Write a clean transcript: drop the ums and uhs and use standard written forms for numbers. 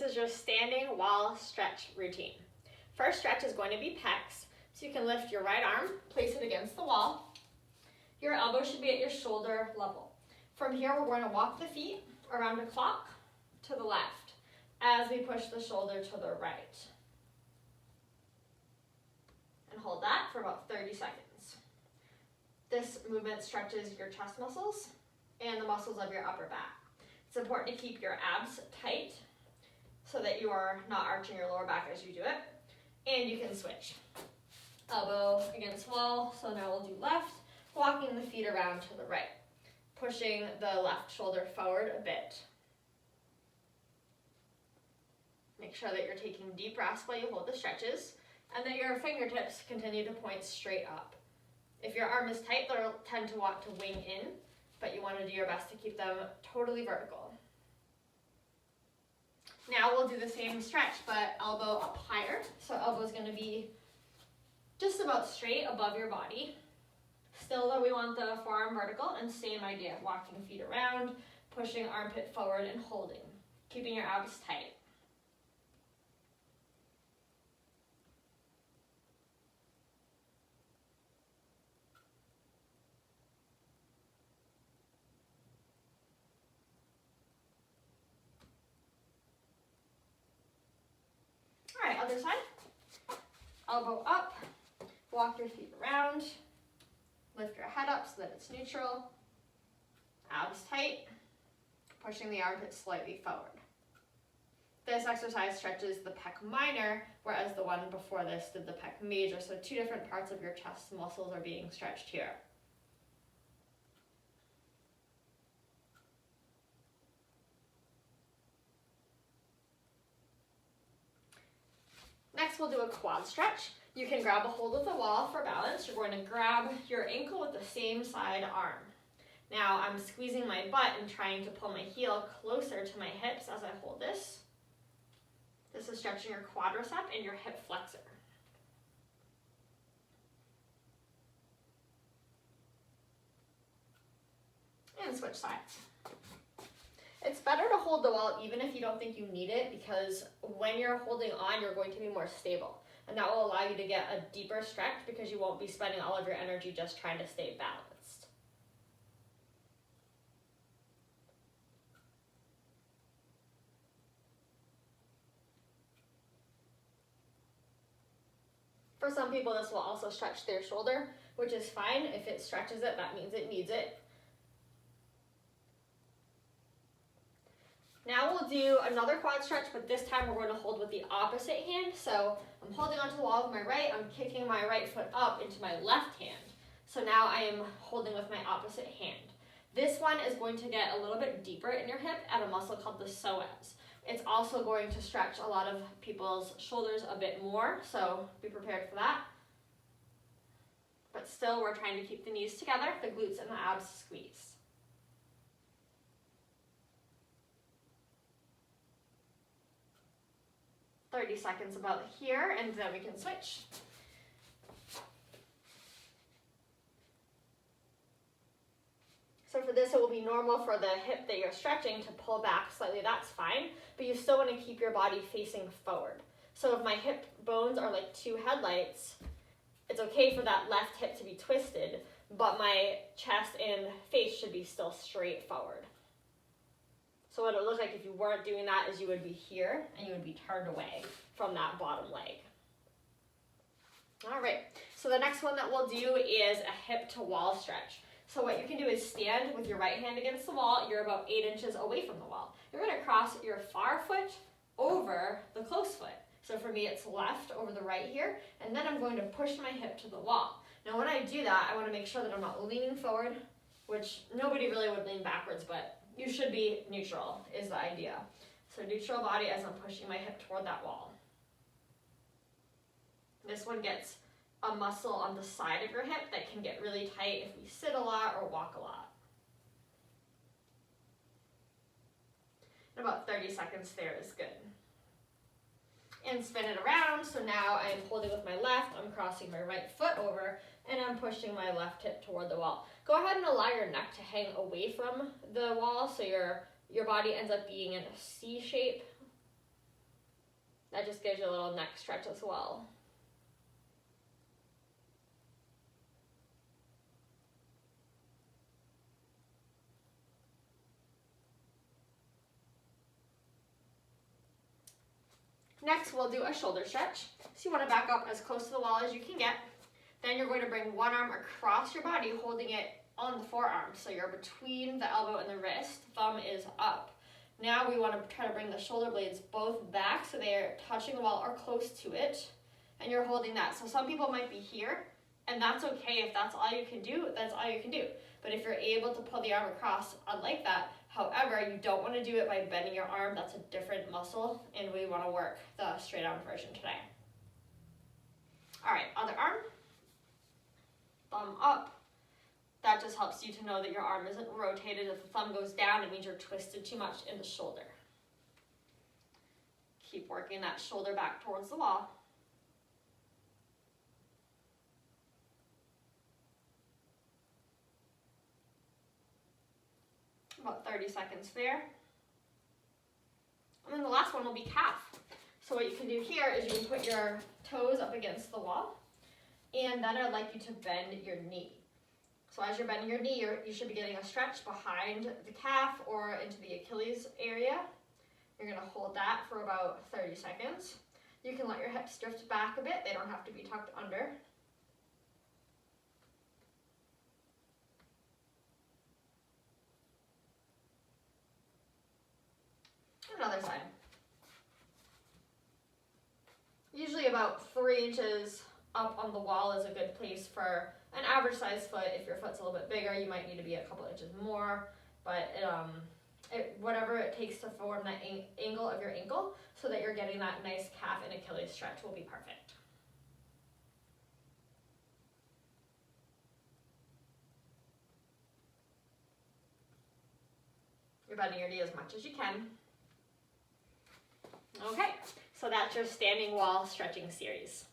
this is your standing wall stretch routine. First stretch is going to be pecs. So you can lift your right arm, place it against the wall. Your elbow should be at your shoulder level. From here, we're going to walk the feet around a clock to the left as we push the shoulder to the right. And hold that for about 30 seconds. This movement stretches your chest muscles and the muscles of your upper back. It's important to keep your abs tight so that you are not arching your lower back as you do it. And you can switch. Elbow against wall, so now we'll do left, walking the feet around to the right, pushing the left shoulder forward a bit. Make sure that you're taking deep breaths while you hold the stretches, and that your fingertips continue to point straight up. If your arm is tight, they'll tend to want to wing in, but you want to do your best to keep them totally vertical. Now we'll do the same stretch, but elbow up higher. So elbow is going to be just about straight above your body. Still though, we want the forearm vertical, and same idea, walking feet around, pushing armpit forward and holding, keeping your abs tight. All right, other side. Elbow up, walk your feet around, lift your head up so that it's neutral, abs tight, pushing the armpit slightly forward. This exercise stretches the pec minor, whereas the one before this did the pec major, so two different parts of your chest muscles are being stretched here. Next, we'll do a quad stretch. You can grab a hold of the wall for balance. You're going to grab your ankle with the same side arm. Now, I'm squeezing my butt and trying to pull my heel closer to my hips as I hold this. This is stretching your quadricep and your hip flexor. And switch sides. It's better to hold the wall even if you don't think you need it, because when you're holding on, you're going to be more stable. And that will allow you to get a deeper stretch because you won't be spending all of your energy just trying to stay balanced. For some people, this will also stretch their shoulder, which is fine. If it stretches it, that means it needs it. Now we'll do another quad stretch, but this time we're going to hold with the opposite hand. So I'm holding onto the wall with my right, I'm kicking my right foot up into my left hand. So now I am holding with my opposite hand. This one is going to get a little bit deeper in your hip at a muscle called the psoas. It's also going to stretch a lot of people's shoulders a bit more, so be prepared for that. But still, we're trying to keep the knees together, the glutes and the abs squeeze. "30 seconds about here, and then we can switch. So for this, it will be normal for the hip that you're stretching to pull back slightly, that's fine, but you still want to keep your body facing forward. So if my hip bones are like two headlights, it's okay for that left hip to be twisted, but my chest and face should be still straight forward. So what it would look like if you weren't doing that is you would be here and you would be turned away from that bottom leg. All right, so the next one that we'll do is a hip to wall stretch. So what you can do is stand with your right hand against the wall. You're about 8 inches away from the wall. You're going to cross your far foot over the close foot. So for me, it's left over the right here, and then I'm going to push my hip to the wall. Now when I do that, I want to make sure that I'm not leaning forward, which nobody really would lean backwards, but you should be neutral is the idea. So neutral body as I'm pushing my hip toward that wall. This one gets a muscle on the side of your hip that can get really tight if we sit a lot or walk a lot. And about 30 seconds there is good. And spin it around, so now I'm holding with my left, I'm crossing my right foot over, and I'm pushing my left hip toward the wall. Go ahead and allow your neck to hang away from the wall so your body ends up being in a C shape. it just gives you a little neck stretch as well. Next, we'll do a shoulder stretch. So you want to back up as close to the wall as you can get. Then you're going to bring one arm across your body, holding it on the forearm. So you're between the elbow and the wrist, thumb is up. Now we want to try to bring the shoulder blades both back so they're touching the wall or close to it. And you're holding that. So some people might be here, and that's okay. If that's all you can do, that's all you can do. But if you're able to pull the arm across, unlike that, however, you don't want to do it by bending your arm. That's a different muscle, and we want to work the straight arm version today. All right, other arm, thumb up. That just helps you to know that your arm isn't rotated. If the thumb goes down, it means you're twisted too much in the shoulder. Keep working that shoulder back towards the wall. About 30 seconds there. And then the last one will be calf. So what you can do here is you can put your toes up against the wall, and then I'd like you to bend your knee. So as you're bending your knee, you should be getting a stretch behind the calf or into the Achilles area. You're going to hold that for about 30 seconds. You can let your hips drift back a bit. They don't have to be tucked under. Another side. Usually about 3 inches up on the wall is a good place for an average size foot. If your foot's a little bit bigger, you might need to be a couple inches more, but whatever it takes to form that angle of your ankle so that you're getting that nice calf and Achilles stretch will be perfect. You're bending your knee as much as you can. Okay, so that's your standing wall stretching series.